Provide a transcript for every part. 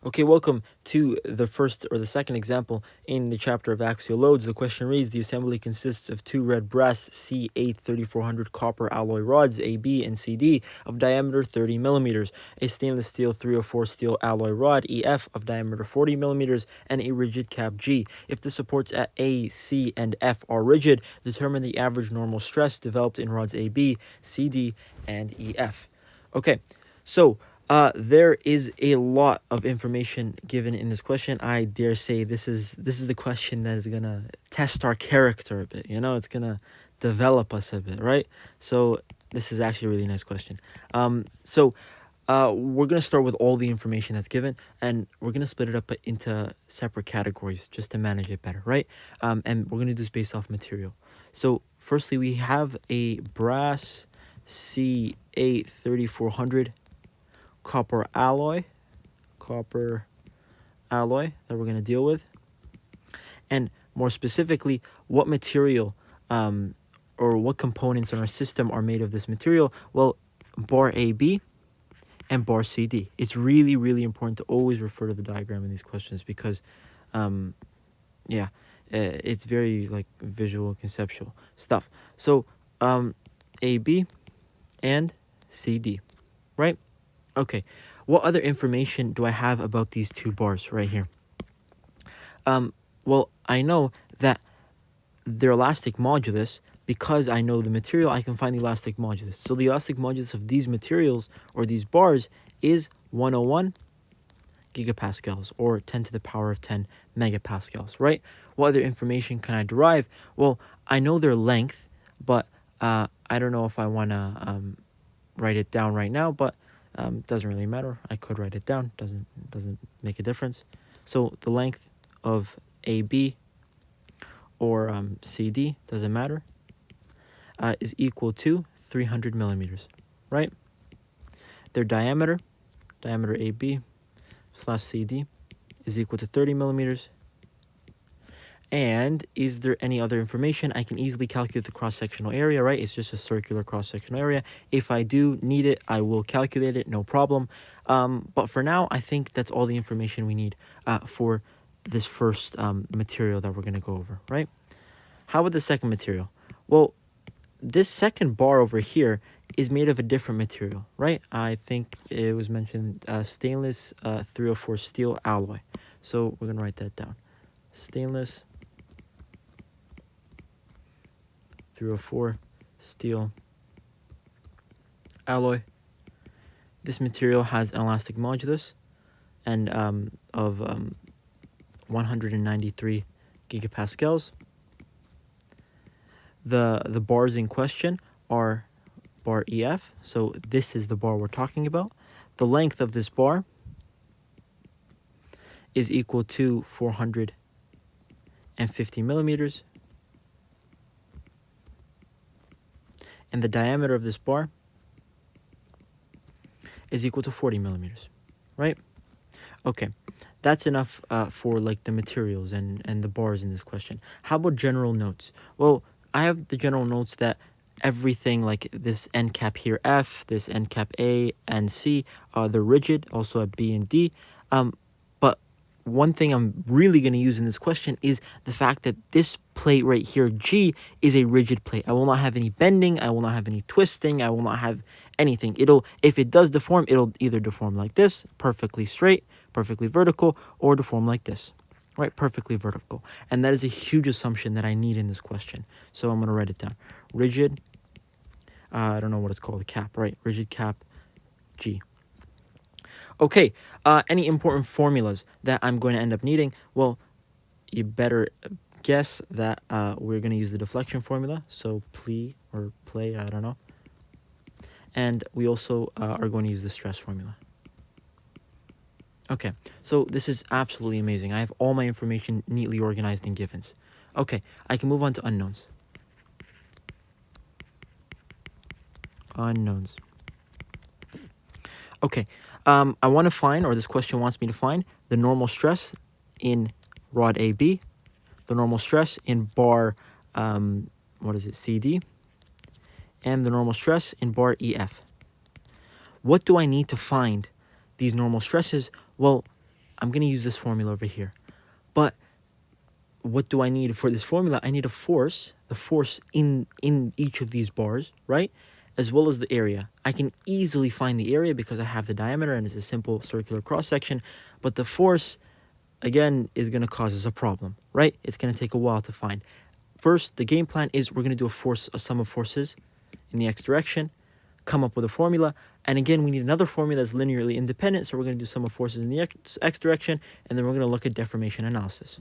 Okay, welcome to the first or the second example in the chapter of axial loads. The question reads, the assembly consists of two red brass C8 3400 copper alloy rods AB and CD of diameter 30 millimeters, a stainless steel 304 steel alloy rod EF of diameter 40 millimeters, and a rigid cap G. If the supports at A, C, and F are rigid, determine the average normal stress developed in rods AB, CD, and EF. Okay, so there is a lot of information given in this question. I dare say this is the question that is gonna test our character a bit. It's gonna develop us a bit, right? So this is actually a really nice question. We're gonna start with all the information that's given, and we're gonna split it up into separate categories just to manage it better, right? And we're gonna do this based off material. So firstly, we have a brass C8 3400 copper alloy that we're going to deal with, and more specifically what material or what components in our system are made of this material. Well, bar AB and bar CD. It's really, really important to always refer to the diagram in these questions because it's very like visual, conceptual stuff. So AB and CD, right? Okay, what other information do I have about these two bars right here? Well, I know that their elastic modulus, because I know the material, I can find the elastic modulus. So the elastic modulus of these materials or these bars is 101 gigapascals or 10 to the power of 10 megapascals, right? What other information can I derive? Well, I know their length, but I don't know if I want to write it down right now, but doesn't really matter. I could write it down. Doesn't make a difference. So the length of AB or CD, doesn't matter, is equal to 300 millimeters, right? Their diameter AB slash CD is equal to 30 millimeters. And is there any other information? I can easily calculate the cross-sectional area, right? It's just a circular cross-sectional area. If I do need it, I will calculate it, no problem. But for now, I think that's all the information we need for this first material that we're going to go over, right? How about the second material? Well, this second bar over here is made of a different material, right? I think it was mentioned stainless 304 steel alloy. So we're going to write that down. Stainless 304 steel alloy. This material has an elastic modulus and of 193 gigapascals. The bars in question are bar EF, so this is the bar we're talking about. The length of this bar is equal to 450 millimeters. And the diameter of this bar is equal to 40 millimeters, right? Okay, that's enough for like the materials and the bars in this question. How about general notes? Well, I have the general notes that everything like this end cap here, F, this end cap A and C, they're rigid, also at B and D. But one thing I'm really going to use in this question is the fact that this plate right here, G, is a rigid plate. I will not have any bending. I will not have any twisting. I will not have anything. If it does deform, it'll either deform like this, perfectly straight, perfectly vertical, or deform like this, right? Perfectly vertical. And that is a huge assumption that I need in this question. So I'm going to write it down. Rigid, I don't know what it's called, a cap, right? Rigid cap G. Okay, any important formulas that I'm going to end up needing? Well, you better guess that we're going to use the deflection formula. So play, I don't know. And we also are going to use the stress formula. Okay, so this is absolutely amazing. I have all my information neatly organized in givens. Okay, I can move on to unknowns. Unknowns. Okay, I want to find, or this question wants me to find, the normal stress in rod AB, the normal stress in bar, CD, and the normal stress in bar EF. What do I need to find these normal stresses? Well, I'm going to use this formula over here. But what do I need for this formula? I need a force, the force in each of these bars, right? As well as the area. I can easily find the area because I have the diameter and it's a simple circular cross section. But the force, again, is going to cause us a problem, right? It's going to take a while to find. First, the game plan is we're going to do a sum of forces in the x direction, come up with a formula, and again, we need another formula that's linearly independent, so we're going to do sum of forces in the x direction, and then we're going to look at deformation analysis.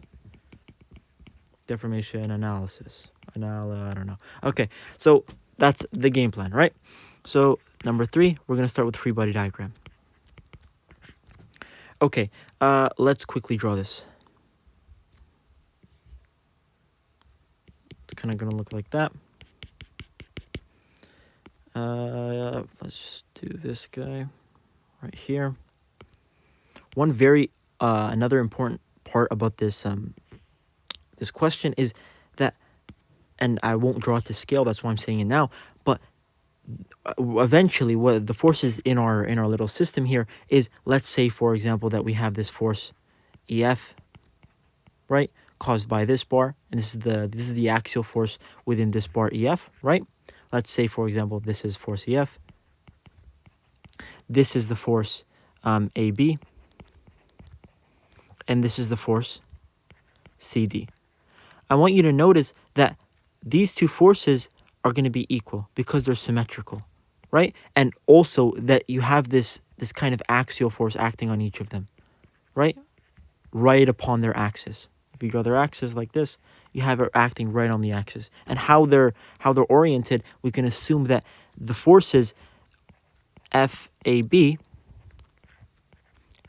Deformation analysis. I don't know. Okay, so that's the game plan, right? So number 3, we're going to start with free body diagram. Okay, let's quickly draw this. It's kind of going to look like that. Let's do this guy right here. One very another important part about this this question is that, and I won't draw it to scale, that's why I'm saying it now, but eventually what the forces in our little system here is, let's say for example that we have this force EF, right, caused by this bar, and this is the axial force within this bar EF, right? Let's say for example this is force EF, this is the force AB, and this is the force CD. I want you to notice that these two forces are going to be equal because they're symmetrical, right? And also that you have this kind of axial force acting on each of them, right? Right upon their axis. If you draw their axis like this, you have it acting right on the axis. And how they're oriented, we can assume that the forces FAB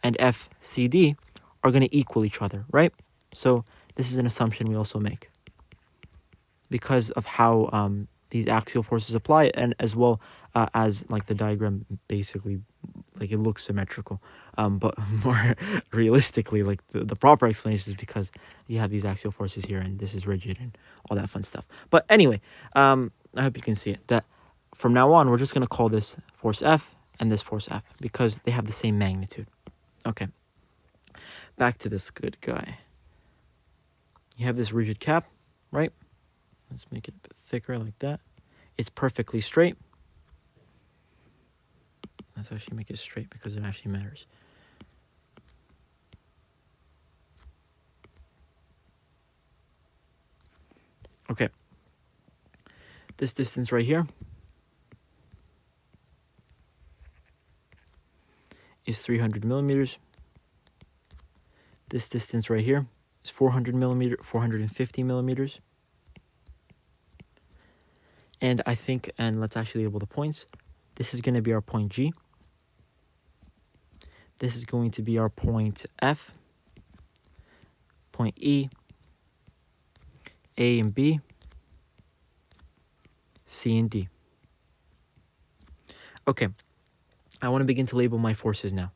and FCD are going to equal each other, right? So this is an assumption we also make because of how these axial forces apply, and as well as like the diagram basically, like it looks symmetrical, but more realistically, like the proper explanation is because you have these axial forces here and this is rigid and all that fun stuff. But anyway, I hope you can see it, that from now on we're just going to call this force F and this force F because they have the same magnitude. Okay, back to this good guy. You have this rigid cap, right? Let's make it a bit thicker like that. It's perfectly straight. Let's actually make it straight because it actually matters. Okay. This distance right here is 300 millimeters. This distance right here is 450 millimeters. And I think, and let's actually label the points. This is going to be our point G. This is going to be our point F, point E, A and B, C and D. Okay, I want to begin to label my forces now.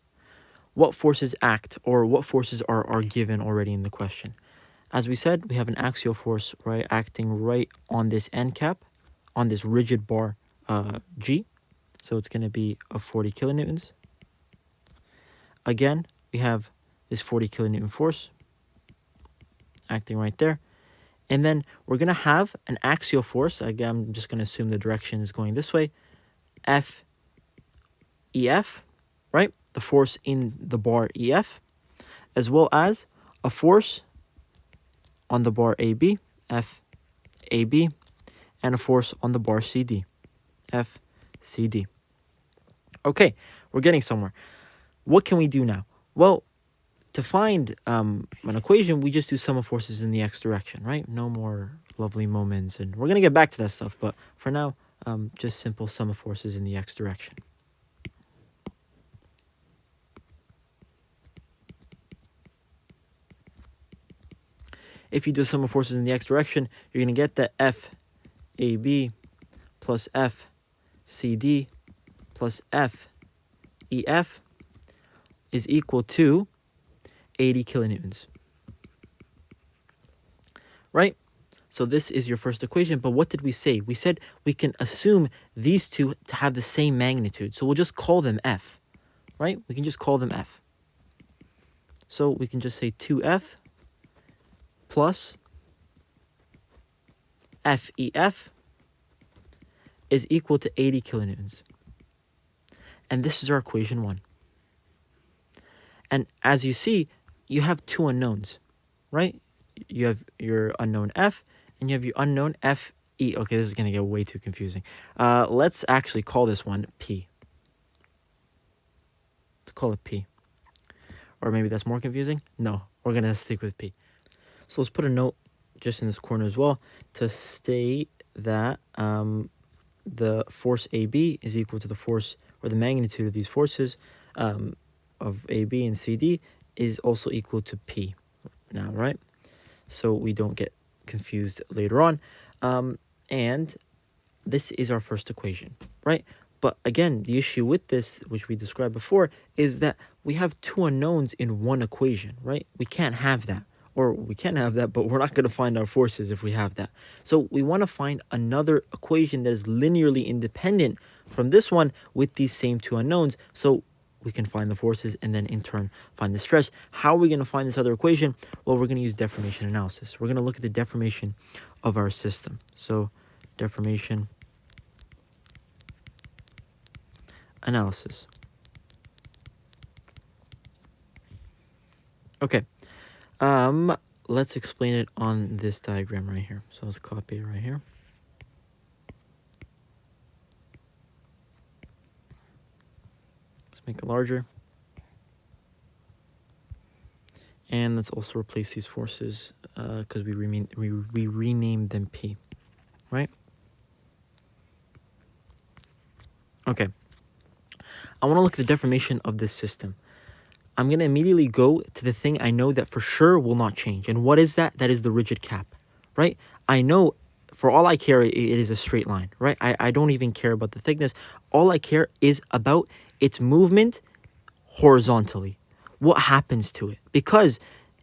What forces act, or what forces are given already in the question? As we said, we have an axial force, right, acting right on this end cap, on this rigid bar G. So it's going to be of 40 kilonewtons. Again, we have this 40 kilonewton force acting right there. And then we're going to have an axial force. Again, I'm just going to assume the direction is going this way. F, EF, right? The force in the bar EF, as well as a force on the bar AB, F, AB, and a force on the bar CD, F, CD. Okay, we're getting somewhere. What can we do now? Well, to find an equation, we just do sum of forces in the x direction, right? No more lovely moments, and we're going to get back to that stuff, but for now, just simple sum of forces in the x direction. If you do sum of forces in the x direction, you're going to get that FAB plus FCD plus FEF is equal to 80 kilonewtons. Right? So this is your first equation, but what did we say? We said we can assume these two to have the same magnitude, so we'll just call them F. Right? We can just call them F. So we can just say 2F plus FEF is equal to 80 kilonewtons. And this is our equation 1. And as you see, you have two unknowns, right? You have your unknown F, and you have your unknown FE. Okay, this is going to get way too confusing. Let's actually call this one P. Let's call it P. Or maybe that's more confusing? No, we're going to stick with P. So let's put a note just in this corner as well to state that the force AB is equal to the force, or the magnitude of these forces of AB and CD is also equal to P now, right? So we don't get confused later on. And this is our first equation, right? But again, the issue with this, which we described before, is that we have two unknowns in one equation, right? We can't have that. Or we can have that, but we're not going to find our forces if we have that. So we want to find another equation that is linearly independent from this one with these same two unknowns, so we can find the forces and then in turn find the stress. How are we going to find this other equation? Well, we're going to use deformation analysis. We're going to look at the deformation of our system. So deformation analysis. Okay. Let's explain it on this diagram right here. So let's copy it right here. Let's make it larger. And let's also replace these forces because we renamed them P, right? Okay. I want to look at the deformation of this system. I'm going to immediately go to the thing I know that for sure will not change. And what is that? That is the rigid cap, right? I know for all I care, it is a straight line, right? I don't even care about the thickness. All I care is about its movement horizontally. What happens to it? Because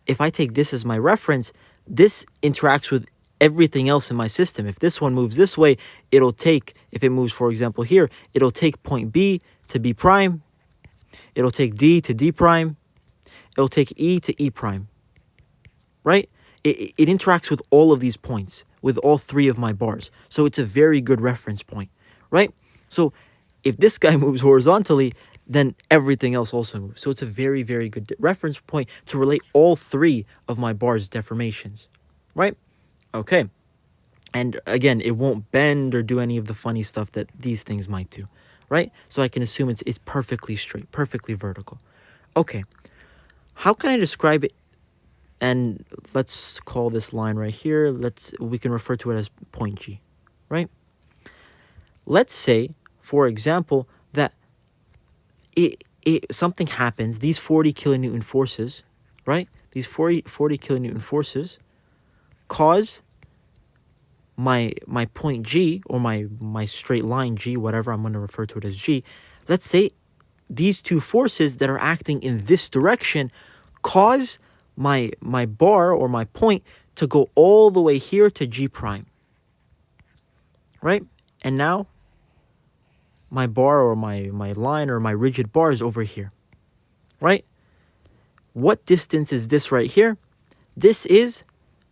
if I take this as my reference, this interacts with everything else in my system. If this one moves this way, it'll take, if it moves, for example, here, it'll take point B to B prime. It'll take D to D prime. It'll take E to E prime, right? It interacts with all of these points, with all three of my bars. So it's a very good reference point, right? So if this guy moves horizontally, then everything else also moves. So it's a very, very good reference point to relate all three of my bars' deformations, right? Okay. And again, it won't bend or do any of the funny stuff that these things might do, right? So I can assume it's perfectly straight, perfectly vertical. Okay. How can I describe it? And let's call this line right here. We can refer to it as point G, right? Let's say, for example, that something happens, these 40 kilonewton forces, right? These 40 kilonewton forces cause my point G, or my straight line G, whatever, I'm going to refer to it as G. Let's say these two forces that are acting in this direction cause my bar, or my point, to go all the way here to G prime, right? And now my bar, or my line, or my rigid bar is over here, right? What distance is this right here? This is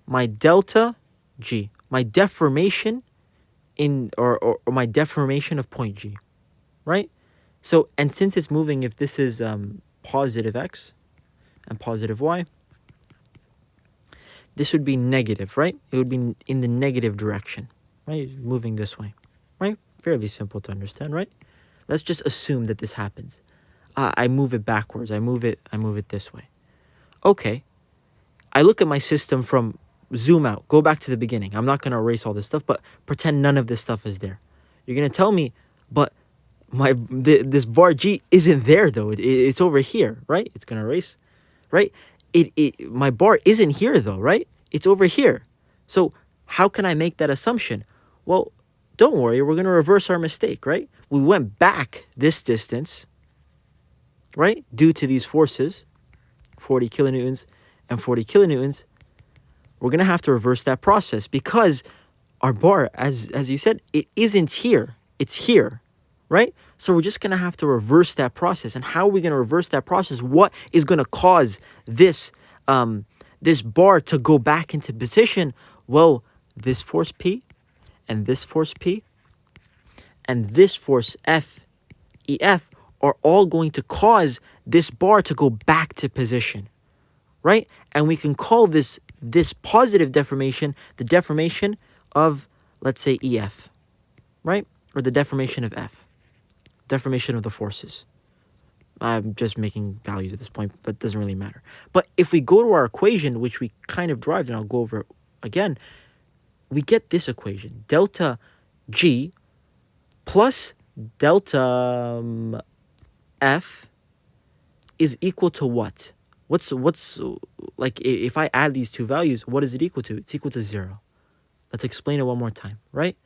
my delta G, my deformation or my deformation of point G, right? So, and since it's moving, if this is positive X and positive Y, this would be negative, right? It would be in the negative direction, right? Moving this way, right? Fairly simple to understand, right? Let's just assume that this happens. I move it backwards. I move it this way. Okay. I look at my system from zoom out. Go back to the beginning. I'm not going to erase all this stuff, but pretend none of this stuff is there. You're going to tell me, but this bar G isn't there though. It's over here, right? It's going to erase, right? My bar isn't here though, right? It's over here. So how can I make that assumption? Well, don't worry, we're going to reverse our mistake, right? We went back this distance, right? Due to these forces, 40 kilonewtons and 40 kilonewtons, we're going to have to reverse that process because our bar, as you said, it isn't here. It's here, right? So we're just going to have to reverse that process. And how are we going to reverse that process? What is going to cause this this bar to go back into position? Well, this force P and this force P and this force F, EF are all going to cause this bar to go back to position, right? And we can call this positive deformation the deformation of, let's say, EF, right? Or the deformation of F, deformation of the forces. I'm just making values at this point, but it doesn't really matter. But if we go to our equation, which we kind of derived, and I'll go over it again, we get this equation. Delta G plus delta F is equal to what? What's like, if I add these two values, what is it equal to? It's equal to 0. Let's explain it one more time, right?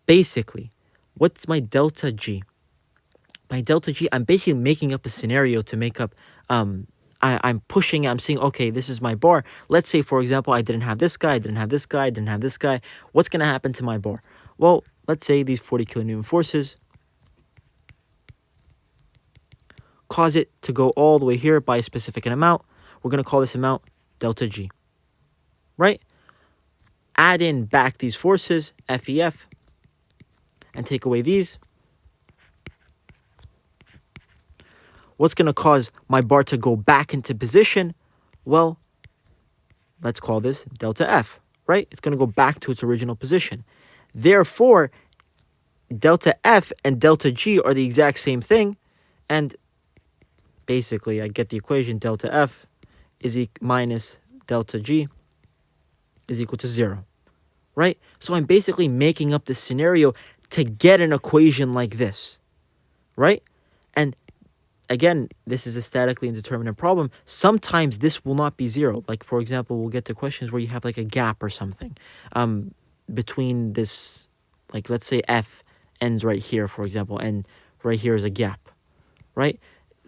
Basically, what's my delta G? My delta G, I'm basically making up a scenario to make up, I'm pushing, I'm saying, okay, this is my bar. Let's say, for example, I didn't have this guy, I didn't have this guy, I didn't have this guy. What's going to happen to my bar? Well, let's say these 40 kilonewton forces cause it to go all the way here by a specific amount. We're going to call this amount delta G, right? Add in back these forces, FEF, and take away these. What's going to cause my bar to go back into position? Well, let's call this delta F, right? It's going to go back to its original position. Therefore, delta F and delta G are the exact same thing. And basically, I get the equation delta F is minus delta G is equal to 0, right? So I'm basically making up this scenario to get an equation like this, right? And again, this is a statically indeterminate problem. Sometimes this will not be 0. Like, for example, we'll get to questions where you have like a gap or something between this, like, let's say F ends right here, for example, and right here is a gap, right?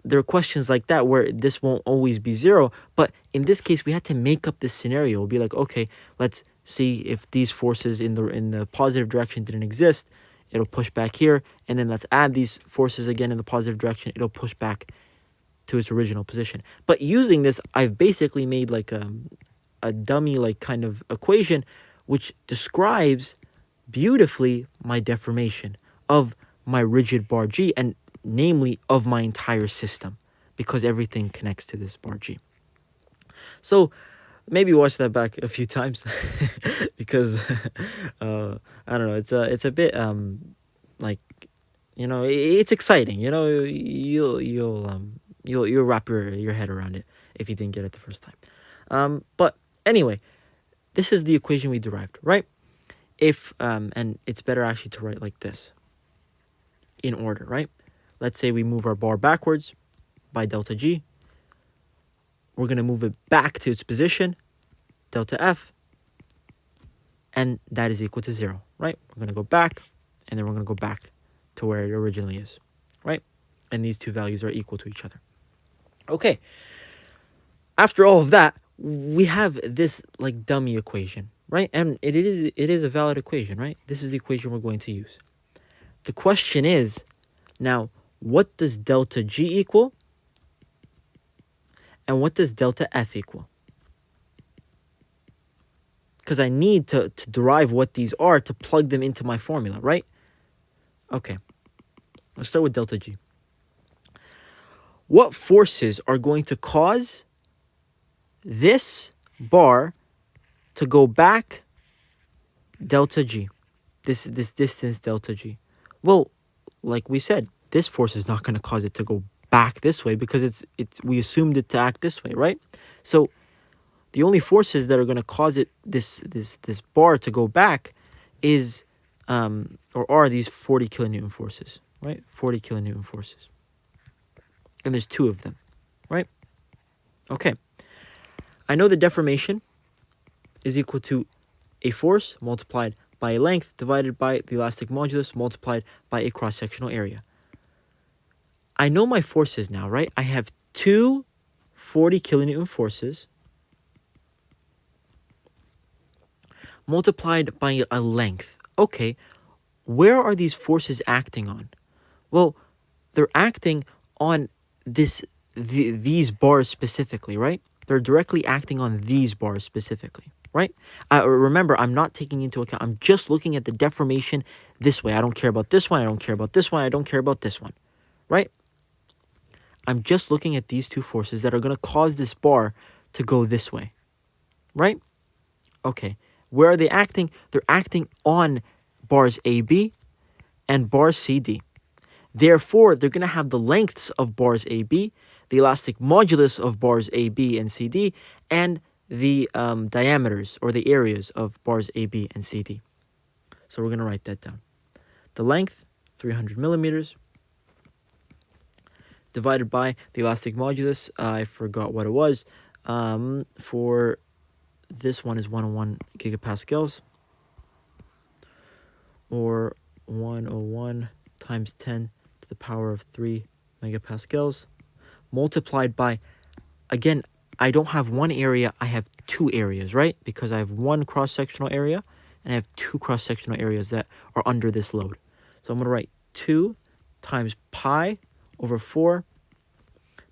There are questions like that where this won't always be 0. But in this case, we had to make up this scenario. We'll be like, okay, let's see if these forces in the positive direction didn't exist. It'll push back here, and then let's add these forces again in the positive direction. It'll push back to its original position. But using this, I've basically made like a dummy like kind of equation which describes beautifully my deformation of my rigid bar G, and namely of my entire system, because everything connects to this bar G. So maybe watch that back a few times because I don't know, it's a bit like, you know, it's exciting, you know, you'll wrap your head around it if you didn't get it the first time. But anyway, this is the equation we derived, right? If and it's better actually to write like this in order, right? Let's say we move our bar backwards by delta G. We're going to move it back to its position, delta F, and that is equal to 0, right? We're going to go back, and then we're going to go back to where it originally is, right? And these two values are equal to each other. Okay. After all of that, we have this like dummy equation, right? And it is a valid equation, right? This is the equation we're going to use. The question is, now, what does delta G equal? And what does delta F equal? Because I need to derive what these are to plug them into my formula, right? Okay, let's start with delta G. What forces are going to cause this bar to go back delta G? This distance delta G. Well, like we said, this force is not going to cause it to go back this way because we assumed it to act this way, right? So the only forces that are going to cause it this bar to go back is or are these 40 kilonewton forces, right? 40 kilonewton forces. And there's 2 of them, right? Okay. I know the deformation is equal to a force multiplied by a length divided by the elastic modulus multiplied by a cross-sectional area. I know my forces now, right? I have 2 40 kilonewton forces multiplied by a length. Okay, where are these forces acting on? Well, they're acting on these bars specifically, right? They're directly acting on these bars specifically, right? Remember, I'm not taking into account, I'm just looking at the deformation this way. I don't care about this one, I don't care about this one, I don't care about this one, right? I'm just looking at these two forces that are going to cause this bar to go this way, right? Okay, where are they acting? They're acting on bars AB and bars CD. Therefore, they're going to have the lengths of bars AB, the elastic modulus of bars AB and CD, and the diameters or the areas of bars AB and CD. So we're going to write that down. The length, 300 millimeters, divided by the elastic modulus. I forgot what it was. For this one is 101 gigapascals, or 101 times 10 to the power of 3 megapascals, multiplied by, again, I don't have one area, I have two areas, right? Because I have one cross-sectional area and I have two cross-sectional areas that are under this load. So I'm going to write 2 times pi over 4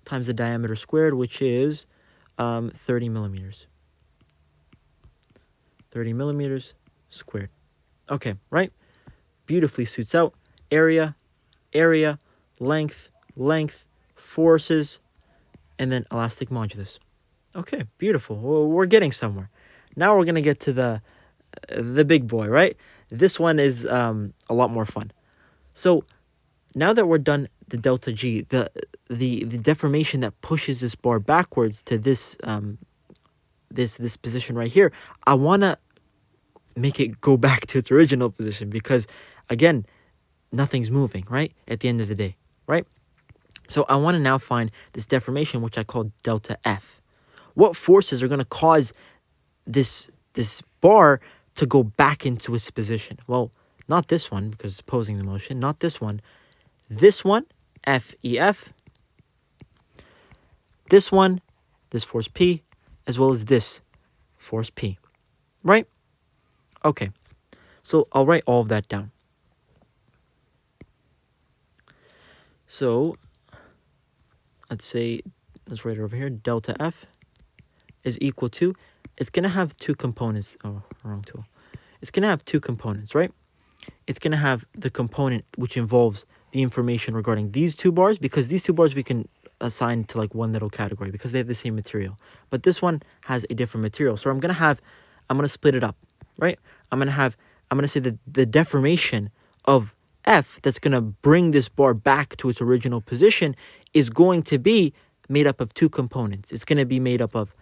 times the diameter squared, which is 30 millimeters. 30 millimeters squared. Okay, right? Beautifully suits out. Area, area, length, length, forces, and then elastic modulus. Okay, beautiful. Well, we're getting somewhere. Now we're going to get to the big boy, right? This one is a lot more fun. So now that we're done the delta G, the deformation that pushes this bar backwards to this this position right here, I want to make it go back to its original position because, again, nothing's moving, right? At the end of the day, right? So I want to now find this deformation, which I call delta F. What forces are going to cause this bar to go back into its position? Well, not this one because it's opposing the motion. Not this one. This one, FEF. This one, this force P, as well as this force P, right? Okay, so I'll write all of that down. So let's write it over here. Delta F is equal to, it's going to have two components. Oh, wrong tool. It's going to have two components, right? It's going to have the component which involves the information regarding these two bars, because these two bars we can assign to like one little category because they have the same material. But this one has a different material. So I'm going to split it up, right? I'm going to say that the deformation of F that's going to bring this bar back to its original position is going to be made up of two components. It's going to be made up of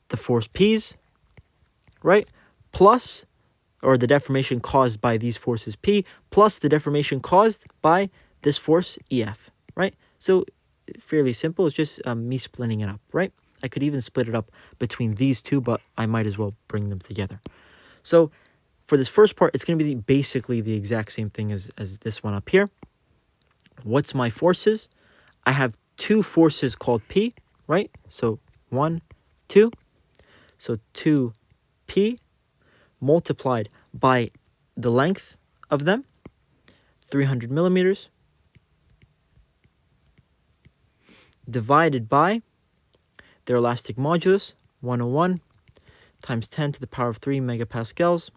the force P's, right? Plus, or the deformation caused by these forces P, plus the deformation caused by this force EF, right? So fairly simple. It's just me splitting it up, right? I could even split it up between these two, but I might as well bring them together. So for this first part, it's going to be basically the exact same thing as this one up here. What's my forces? I have two forces called P, right? So 1, 2. So 2P multiplied by the length of them, 300 millimeters, divided by their elastic modulus, 101, times 10 to the power of 3 megapascals,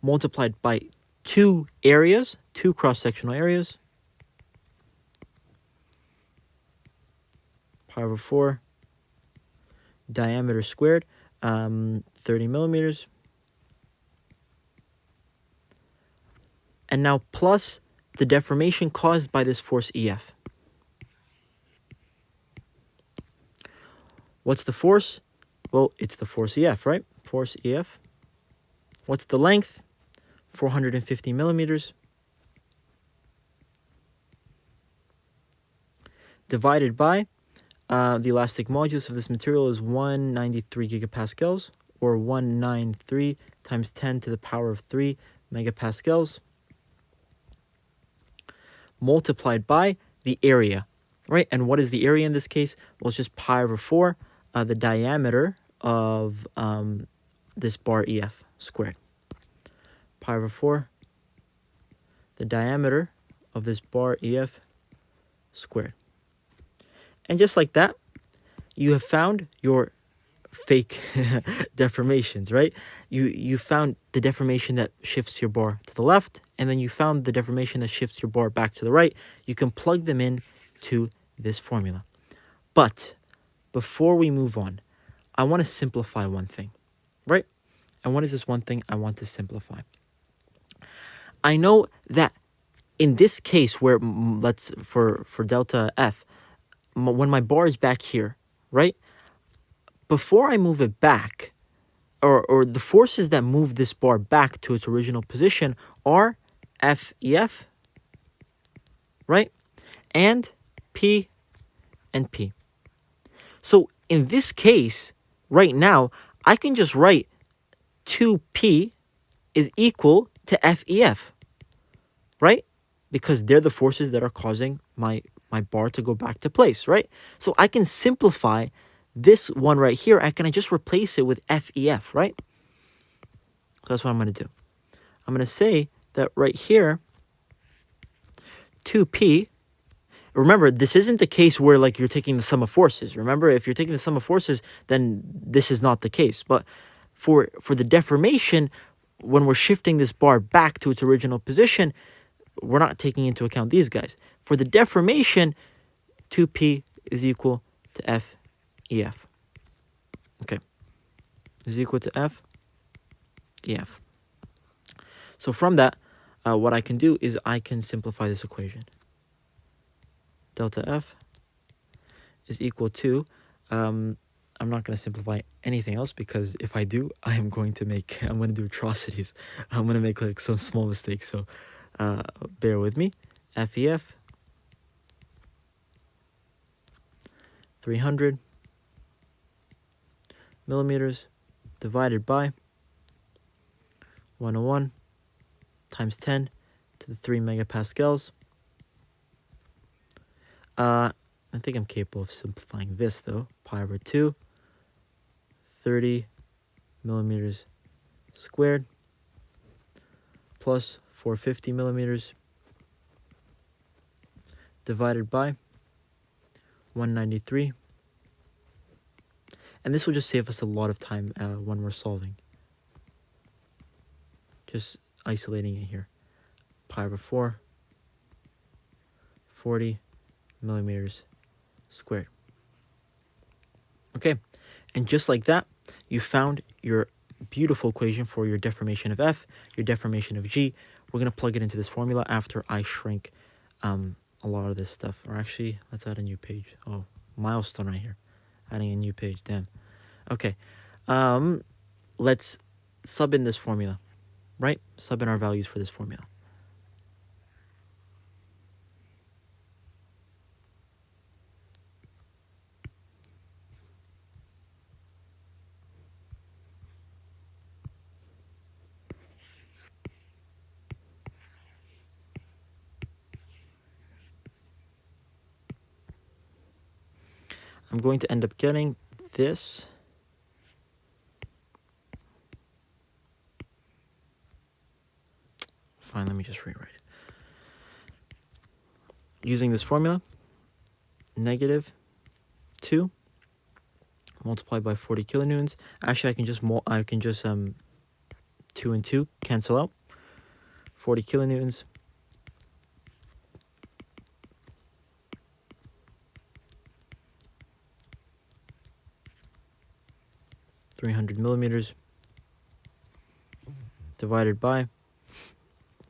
multiplied by two areas, two cross-sectional areas, pi over 4, diameter squared, 30 millimeters. And now plus the deformation caused by this force EF. What's the force? Well, it's the force EF, right? Force EF. What's the length? 450 millimeters. Divided by the elastic modulus of this material is 193 gigapascals, or 193 times 10 to the power of 3 megapascals, multiplied by the area, right? And what is the area in this case? Well, it's just pi over 4, the diameter of this bar EF squared. Pi over 4, the diameter of this bar EF squared. And just like that, you have found your fake deformations, right? You found the deformation that shifts your bar to the left, and then you found the deformation that shifts your bar back to the right. You can plug them in to this formula. But before we move on, I want to simplify one thing, right? And what is this one thing I want to simplify? I know that in this case where let's for delta F, when my bar is back here, right? Before I move it back, or the forces that move this bar back to its original position are FEF, right? And P and P. So in this case, right now, I can just write 2P is equal to FEF, right? Because they're the forces that are causing my bar to go back to place, right? So I can simplify this one right here. I can just replace it with FEF, right? So that's what I'm going to do. I'm going to say that right here, 2P, remember, this isn't the case where like you're taking the sum of forces. Remember, if you're taking the sum of forces, then this is not the case. But for the deformation, when we're shifting this bar back to its original position, we're not taking into account these guys. For the deformation, 2P is equal to FEF. Okay, is equal to FEF. So from that, what I can do is I can simplify this equation. Delta F is equal to, I'm not going to simplify anything else because if I do, I'm going to do atrocities. I'm going to make like some small mistakes. So bear with me. FEF, 300 millimeters divided by 101 times 10 to the 3 megapascals. I think I'm capable of simplifying this though. Pi over 2, 30 millimeters squared plus 450 millimeters divided by 193. And this will just save us a lot of time when we're solving. Just isolating it here. Pi over 4, 40 millimeters squared. Okay, and just like that, you found your beautiful equation for your deformation of F, your deformation of G. We're going to plug it into this formula after I shrink a lot of this stuff. Or actually, let's add a new page. Oh, milestone right here. Adding a new page, damn. Okay, let's sub in this formula, right? Sub in our values for this formula. I'm going to end up getting this. Fine, let me just rewrite it. Using this formula, negative 2 multiplied by 40 kilonewtons. Actually, I can just 2 and 2 cancel out. 40 kilonewtons 300 millimeters divided by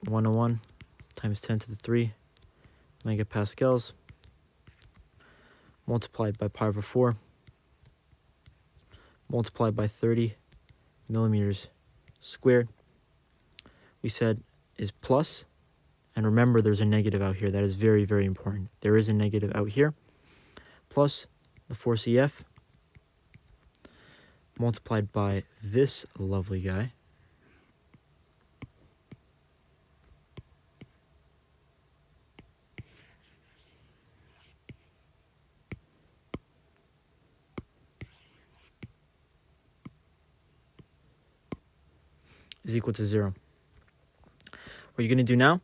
101 times 10 to the 3 megapascals multiplied by pi over 4 multiplied by 30 millimeters squared. We said is plus, and remember there's a negative out here. That is very, very important. There is a negative out here, plus the force EF multiplied by this lovely guy is equal to 0. What you're going to do now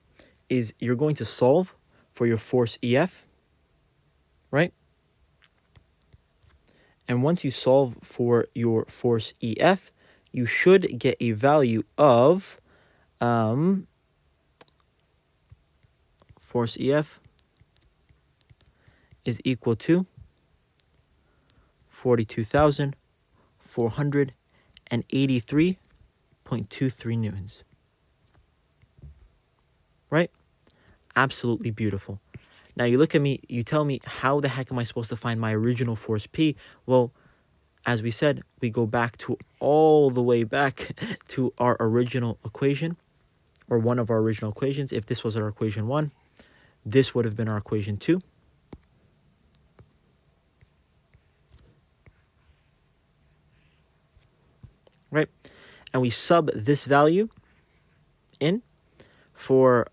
is you're going to solve for your force EF, right? And once you solve for your force EF, you should get a value of force EF is equal to 42,483.23 newtons. Right? Absolutely beautiful. Now you look at me, you tell me, how the heck am I supposed to find my original force P? Well, as we said, we go back to all the way back to our original equation, or one of our original equations. If this was our equation 1, this would have been our equation 2. Right? And we sub this value in for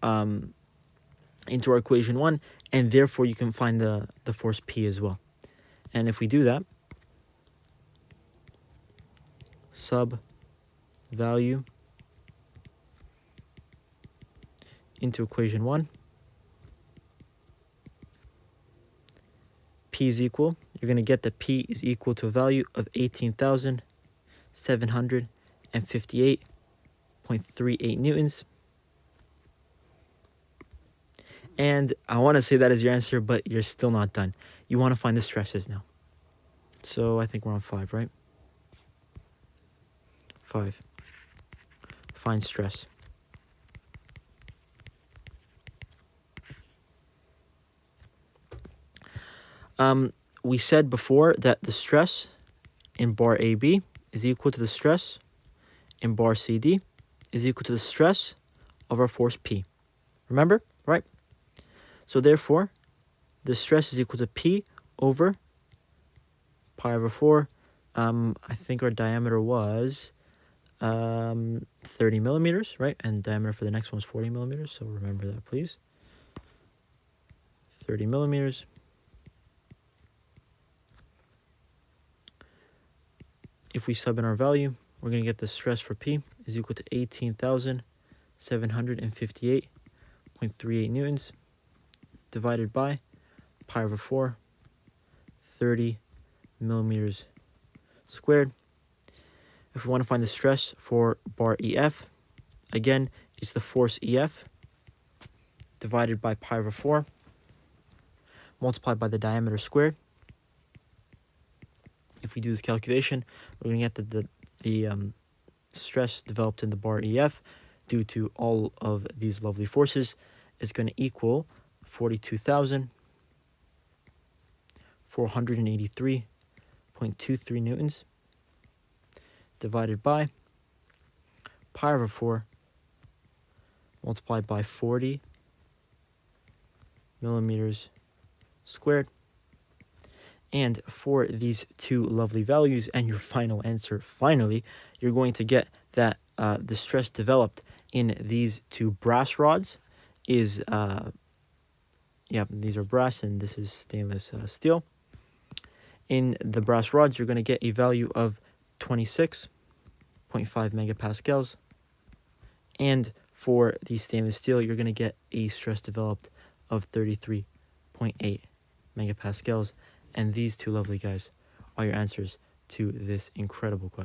into our equation 1, and therefore you can find the force P as well. And if we do that, sub value into equation 1, P is equal, you're going to get that P is equal to a value of 18,758.38 newtons. And I want to say that is your answer, but you're still not done. You want to find the stresses now. So I think we're on 5, right? 5. Find stress. We said before that the stress in bar AB is equal to the stress in bar CD is equal to the stress of our force P. Remember? Right? So therefore, the stress is equal to P over pi over 4. I think our diameter was 30 millimeters, right? And diameter for the next one is 40 millimeters. So remember that, please. 30 millimeters. If we sub in our value, we're going to get the stress for P is equal to 18,758.38 newtons divided by pi over 4, 30 millimeters squared. If we want to find the stress for bar EF, again, it's the force EF divided by pi over 4 multiplied by the diameter squared. If we do this calculation, we're going to get the stress developed in the bar EF due to all of these lovely forces is going to equal 42,483.23 newtons divided by pi over 4 multiplied by 40 millimeters squared. And for these two lovely values and your final answer, finally, you're going to get that the stress developed in these two brass rods is, these are brass and this is stainless steel. In the brass rods, you're going to get a value of 26.5 megapascals. And for the stainless steel, you're going to get a stress developed of 33.8 megapascals. And these two lovely guys are your answers to this incredible question.